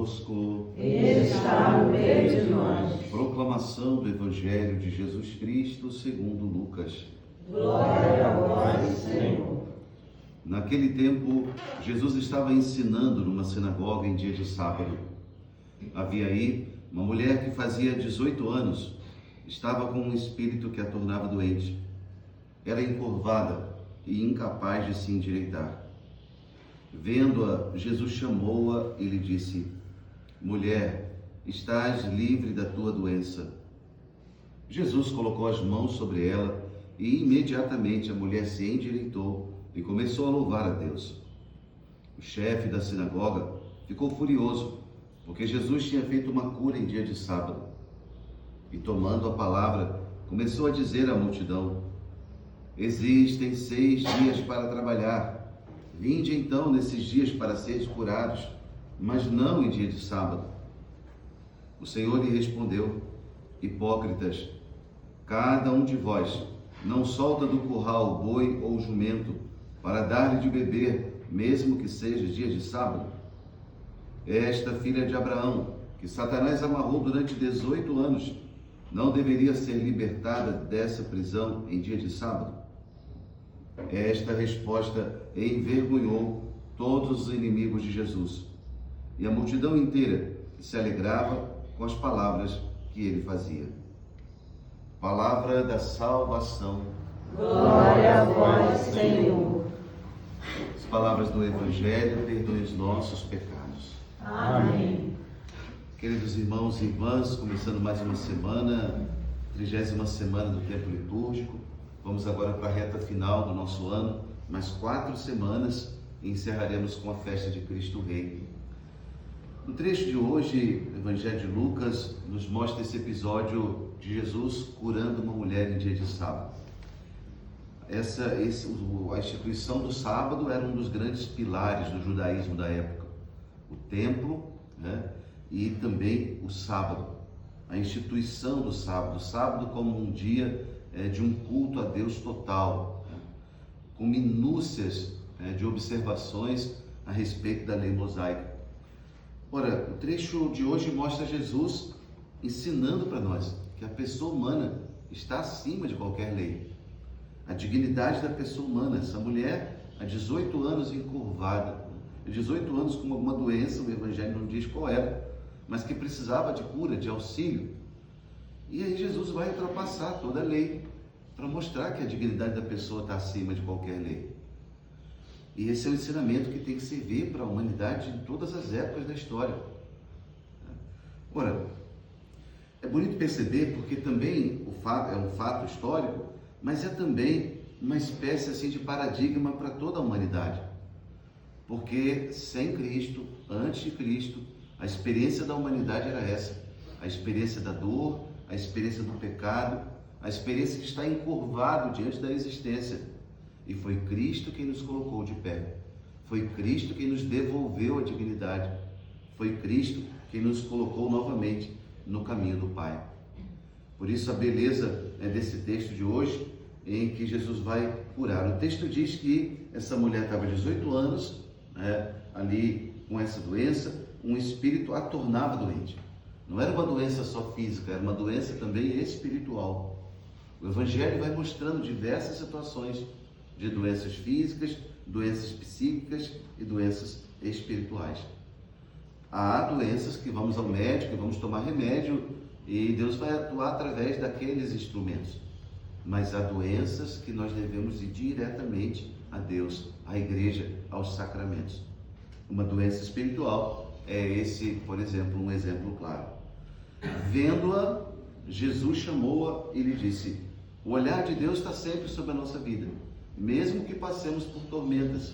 convosco. Ele está no meio de nós. Proclamação do Evangelho de Jesus Cristo segundo Lucas. Glória a vós, Senhor. Naquele tempo, Jesus estava ensinando numa sinagoga em dia de sábado. Havia aí uma mulher que fazia 18 anos, estava com um espírito que a tornava doente. Era encurvada e incapaz de se endireitar. Vendo-a, Jesus chamou-a e lhe disse: Mulher, estás livre da tua doença. Jesus colocou as mãos sobre ela e imediatamente a mulher se endireitou e começou a louvar a Deus. O chefe da sinagoga ficou furioso, porque Jesus tinha feito uma cura em dia de sábado. E tomando a palavra, começou a dizer à multidão: Existem 6 dias para trabalhar. Vinde então nesses dias para seres curados, mas não em dia de sábado. O Senhor lhe respondeu: Hipócritas, cada um de vós não solta do curral o boi ou o jumento para dar-lhe de beber, mesmo que seja dia de sábado? Esta filha de Abraão, que Satanás amarrou durante 18 anos, não deveria ser libertada dessa prisão em dia de sábado? Esta resposta envergonhou todos os inimigos de Jesus e a multidão inteira se alegrava com as palavras que ele fazia. Palavra da salvação. Glória a vós, Senhor. As palavras do Evangelho perdoem os nossos pecados. Amém. Queridos irmãos e irmãs, começando mais uma semana, 30ª semana do tempo litúrgico. Vamos agora para a reta final do nosso ano, mais 4 semanas e encerraremos com a festa de Cristo Rei. No trecho de hoje, o Evangelho de Lucas nos mostra esse episódio de Jesus curando uma mulher em dia de sábado. A instituição do sábado era um dos grandes pilares do judaísmo da época. O templo, e também o sábado. A instituição do sábado. O sábado como um dia de um culto a Deus total, com minúcias de observações a respeito da lei mosaica. Ora, o trecho de hoje mostra Jesus ensinando para nós que a pessoa humana está acima de qualquer lei. A dignidade da pessoa humana. Essa mulher, há 18 anos encurvada, 18 anos com alguma doença, o Evangelho não diz qual era, mas que precisava de cura, de auxílio. E aí Jesus vai ultrapassar toda a lei para mostrar que a dignidade da pessoa está acima de qualquer lei. E esse é o ensinamento que tem que servir para a humanidade em todas as épocas da história. Ora, é bonito perceber porque também é um fato histórico, mas é também uma espécie assim de paradigma para toda a humanidade. Porque sem Cristo, antes de Cristo, a experiência da humanidade era essa: a experiência da dor, a experiência do pecado, a experiência de estar encurvado diante da existência. E foi Cristo quem nos colocou de pé. Foi Cristo quem nos devolveu a dignidade. Foi Cristo quem nos colocou novamente no caminho do Pai. Por isso a beleza desse texto de hoje, em que Jesus vai curar. O texto diz que essa mulher estava 18 anos, ali com essa doença, um espírito a tornava doente. Não era uma doença só física, era uma doença também espiritual. O Evangelho vai mostrando diversas situações de doenças físicas, doenças psíquicas e doenças espirituais. Há doenças que vamos ao médico, vamos tomar remédio e Deus vai atuar através daqueles instrumentos. Mas há doenças que nós devemos ir diretamente a Deus, à igreja, aos sacramentos. Uma doença espiritual é esse, por exemplo, um exemplo claro. Vendo-a, Jesus chamou-a e lhe disse: o olhar de Deus está sempre sobre a nossa vida, mesmo que passemos por tormentas.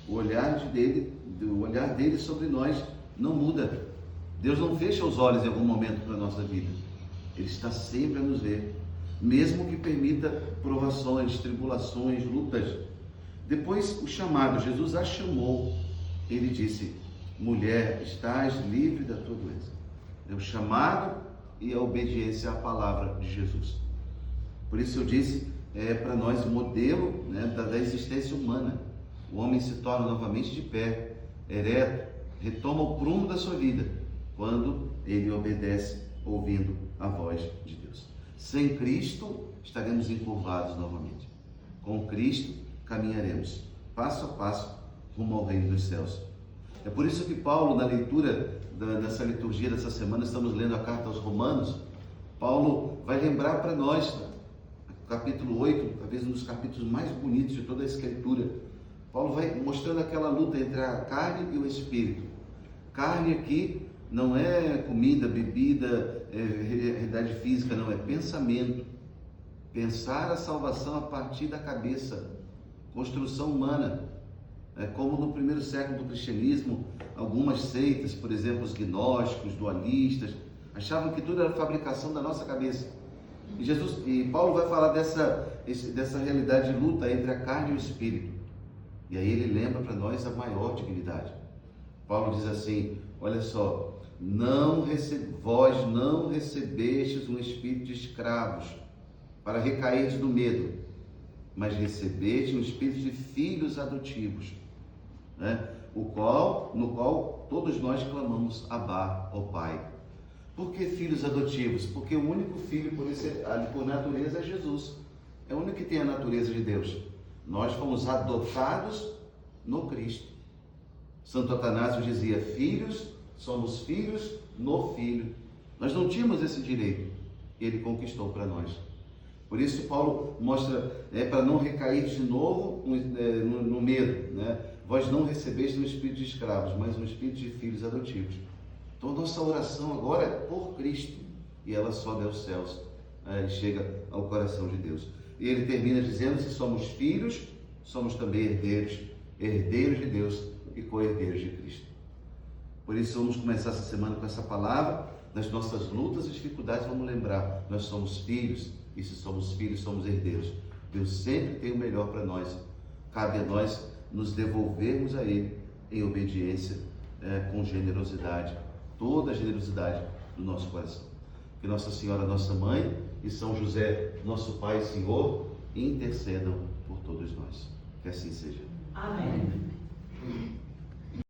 O olhar dele sobre nós não muda. Deus não fecha os olhos em algum momento para a nossa vida. Ele está sempre a nos ver, mesmo que permita provações, tribulações, lutas. Depois o chamado, Jesus a chamou. Ele disse: mulher, estás livre da tua doença. É o chamado e a obediência à palavra de Jesus. Por isso eu disse, para nós o modelo da existência humana. O homem se torna novamente de pé, ereto, retoma o prumo da sua vida quando ele obedece ouvindo a voz de Deus. Sem Cristo, estaremos encurvados novamente. Com Cristo, caminharemos passo a passo rumo ao reino dos céus. É por isso que Paulo, na leitura dessa liturgia dessa semana, estamos lendo a carta aos Romanos. Paulo vai lembrar para nós, capítulo 8, talvez um dos capítulos mais bonitos de toda a Escritura. Paulo vai mostrando aquela luta entre a carne e o espírito. Carne aqui não é comida, bebida, realidade física, não, é pensamento. Pensar a salvação a partir da cabeça, construção humana. Como no primeiro século do cristianismo, algumas seitas, por exemplo, os gnósticos, dualistas, achavam que tudo era fabricação da nossa cabeça. E Paulo vai falar dessa realidade de luta entre a carne e o espírito. E aí ele lembra para nós a maior dignidade. Paulo diz assim, olha só, vós não recebestes um espírito de escravos para recairdes no medo, mas recebestes um espírito de filhos adotivos, no qual todos nós clamamos Abá, ó Pai. Por que filhos adotivos? Porque o único filho por natureza é Jesus. É o único que tem a natureza de Deus. Nós fomos adotados no Cristo. Santo Atanásio dizia, somos filhos no Filho. Nós não tínhamos esse direito. Ele conquistou para nós. Por isso Paulo mostra, para não recair de novo no medo, Vós não recebeste um espírito de escravos, mas um espírito de filhos adotivos. Então nossa oração agora é por Cristo, e ela sobe aos céus, chega ao coração de Deus. E ele termina dizendo, se somos filhos, somos também herdeiros, herdeiros de Deus e co-herdeiros de Cristo. Por isso vamos começar essa semana com essa palavra. Nas nossas lutas e dificuldades, vamos lembrar, nós somos filhos, e se somos filhos, somos herdeiros. Deus sempre tem o melhor para nós. Cabe a nós nos devolvermos a Ele em obediência, com generosidade, toda a generosidade do nosso coração. Que Nossa Senhora, nossa Mãe, e São José, nosso Pai e Senhor, intercedam por todos nós. Que assim seja. Amém.